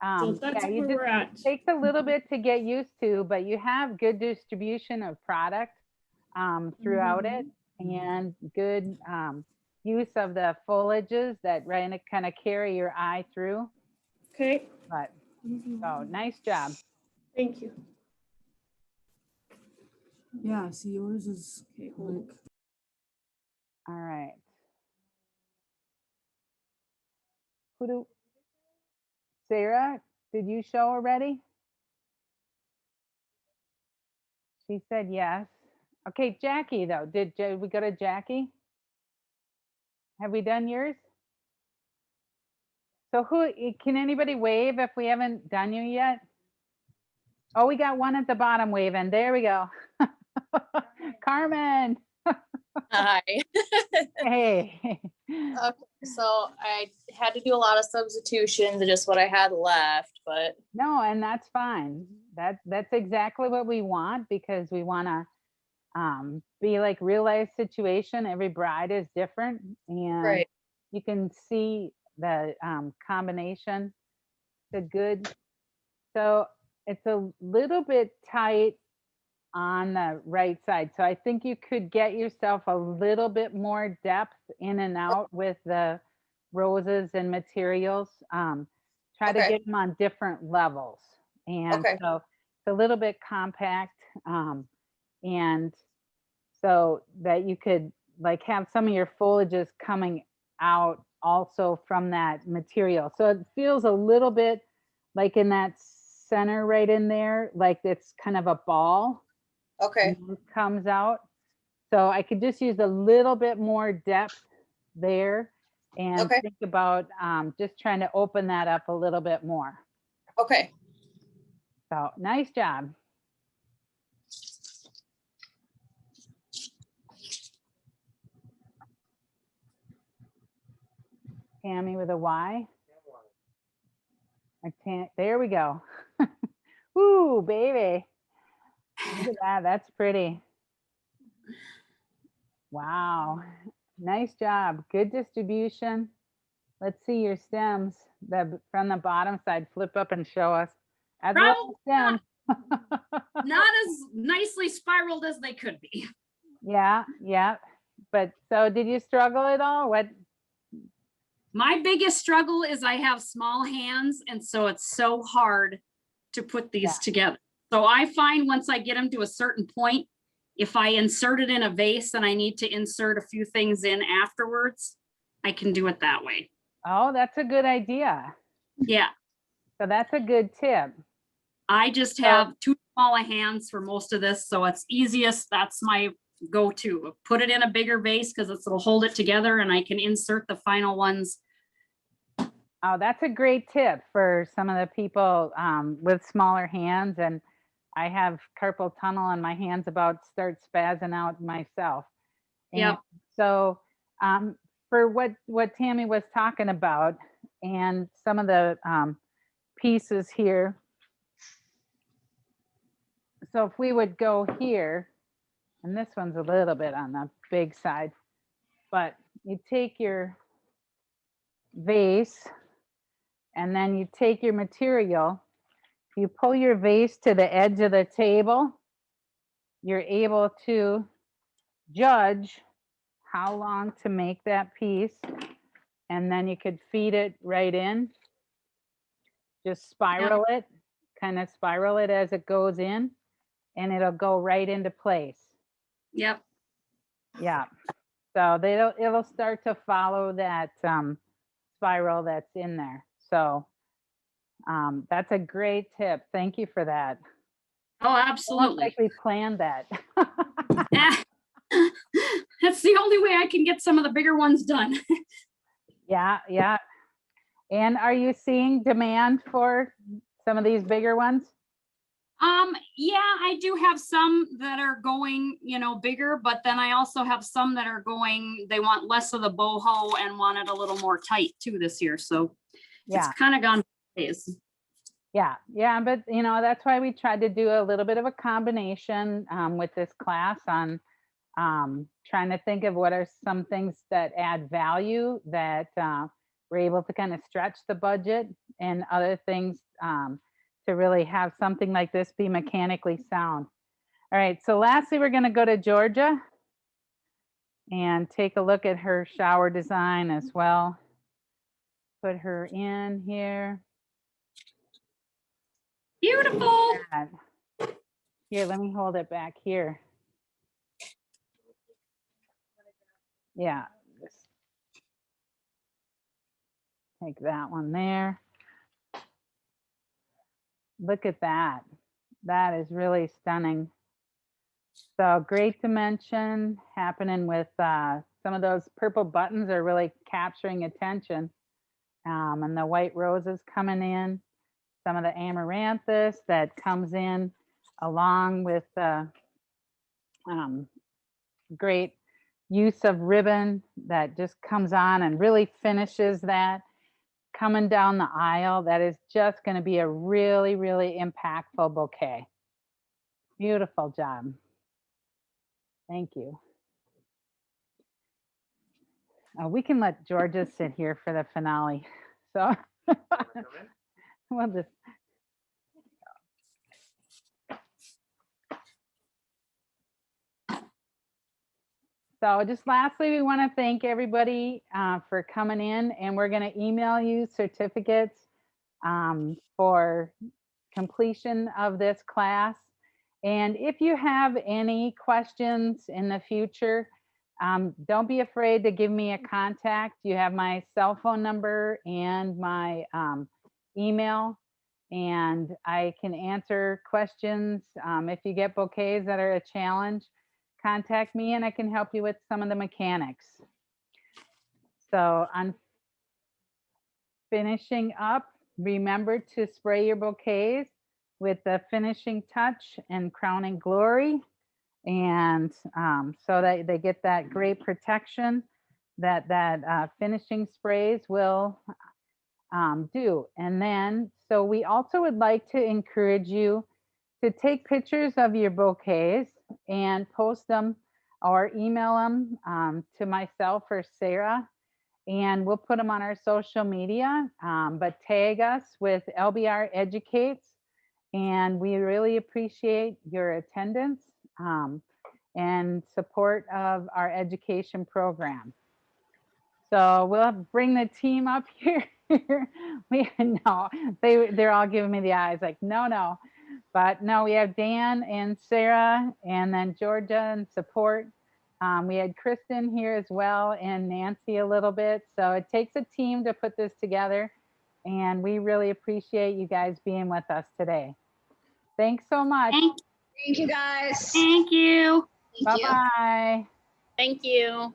Speaker 2: so that's
Speaker 1: yeah, you
Speaker 2: where
Speaker 1: just,
Speaker 2: we're at.
Speaker 1: it takes a little bit to get used to, but you have good distribution of product throughout it and good use of the foliages that kind of carry your eye through.
Speaker 2: Okay,
Speaker 1: But, so nice job.
Speaker 2: thank you.
Speaker 11: Yeah, see, yours is
Speaker 2: Okay, hold
Speaker 11: like,
Speaker 1: All right. Who do, Sarah, did you show already? She said yes. Okay, Jackie though, did we go to Jackie? Have we done yours? So can anybody wave if we haven't done you yet? Oh, we got one at the bottom waving. There we go. Carmen.
Speaker 4: Hi.
Speaker 1: Hey.
Speaker 4: Okay, so I had to do a lot of substitutions of just what I had left, but
Speaker 1: No, and that's fine. That's exactly what we want because we want to be like real life situation. Every bride is different, and
Speaker 4: right.
Speaker 1: you can see the combination. The good. So it's a little bit tight on the right side. So I think you could get yourself a little bit more depth in and out with the roses and materials. Try to
Speaker 4: Okay.
Speaker 1: get them on different levels. And
Speaker 4: Okay.
Speaker 1: so it's a little bit compact. And so that you could like have some of your foliages coming out also from that material. So it feels a little bit like in that center right in there, like it's kind of a ball
Speaker 4: Okay.
Speaker 1: comes out. So I could just use a little bit more depth there and
Speaker 4: Okay.
Speaker 1: think about just trying to open that up a little bit more.
Speaker 4: Okay.
Speaker 1: So nice job. Tammy with a Y. There we go. Woo, baby. Look at that. That's pretty. Wow. Nice job. Good distribution. Let's see your stems. From the bottom side, flip up and show us. As well stems.
Speaker 12: Not as nicely spiraled as they could be.
Speaker 1: Yeah, yeah. But so did you struggle at all? What?
Speaker 12: My biggest struggle is I have small hands, and so it's so hard to put these together. So I find once I get them to a certain point, if I insert it in a vase and I need to insert a few things in afterwards, I can do it that way.
Speaker 1: Oh, that's a good idea.
Speaker 12: Yeah.
Speaker 1: So that's a good tip.
Speaker 12: I just have too small a hands for most of this, so it's easiest. That's my go-to. Put it in a bigger vase because it'll hold it together, and I can insert the final ones.
Speaker 1: Oh, that's a great tip for some of the people with smaller hands. And I have carpal tunnel and my hands about start spazzing out myself.
Speaker 12: Yeah.
Speaker 1: So for what Tammy was talking about and some of the pieces here. So if we would go here, and this one's a little bit on the big side, but you take your vase and then you take your material. You pull your vase to the edge of the table. You're able to judge how long to make that piece, and then you could feed it right in. Just spiral it, kind of spiral it as it goes in, and it'll go right into place.
Speaker 12: Yep.
Speaker 1: Yeah. So it'll start to follow that spiral that's in there. So that's a great tip. Thank you for that.
Speaker 12: Oh,
Speaker 1: Almost
Speaker 12: absolutely.
Speaker 1: like we planned that.
Speaker 12: That's the only way I can get some of the bigger ones done.
Speaker 1: Yeah, yeah. And are you seeing demand for some of these bigger ones?
Speaker 12: Yeah, I do have some that are going, you know, bigger, but then I also have some that are going, they want less of the boho and want it a little more tight too this year. So
Speaker 1: Yeah.
Speaker 12: it's kind of gone ways.
Speaker 1: Yeah, yeah, but you know, that's why we tried to do a little bit of a combination with this class on trying to think of what are some things that add value that we're able to kind of stretch the budget, and other things to really have something like this be mechanically sound. All right, so lastly, we're going to go to Georgia and take a look at her shower design as well. Put her in here.
Speaker 12: Beautiful.
Speaker 1: Here, let me hold it back here. Yeah, just take that one there. Look at that. That is really stunning. So great dimension happening with some of those purple buttons are really capturing attention. And the white roses coming in, some of the amaranthus that comes in along with the great use of ribbon that just comes on and really finishes that coming down the aisle. That is just going to be a really, really impactful bouquet. Beautiful job. Thank you. We can let Georgia sit here for the finale. So we'll just. So just lastly, we want to thank everybody for coming in, and we're going to email you certificates for completion of this class. And if you have any questions in the future, don't be afraid to give me a contact. You have my cell phone number and my email, and I can answer questions. If you get bouquets that are a challenge, contact me and I can help you with some of the mechanics. So on finishing up, remember to spray your bouquets with the finishing touch and crowning glory, and so that they get that great protection that finishing sprays will do. And then, so we also would like to encourage you to take pictures of your bouquets and post them or email them to myself or Sarah, and we'll put them on our social media, but tag us with LBR Educates, and we really appreciate your attendance and support of our education program. So we'll bring the team up here. They're all giving me the eyes like, no. But no, we have Dan and Sarah and then Georgia and support. We had Kristen here as well and Nancy a little bit. So it takes a team to put this together. And we really appreciate you guys being with us today. Thanks so much.
Speaker 5: Thank you, guys.
Speaker 12: Thank you.
Speaker 5: Thank you.
Speaker 1: Bye-bye.
Speaker 7: Thank you.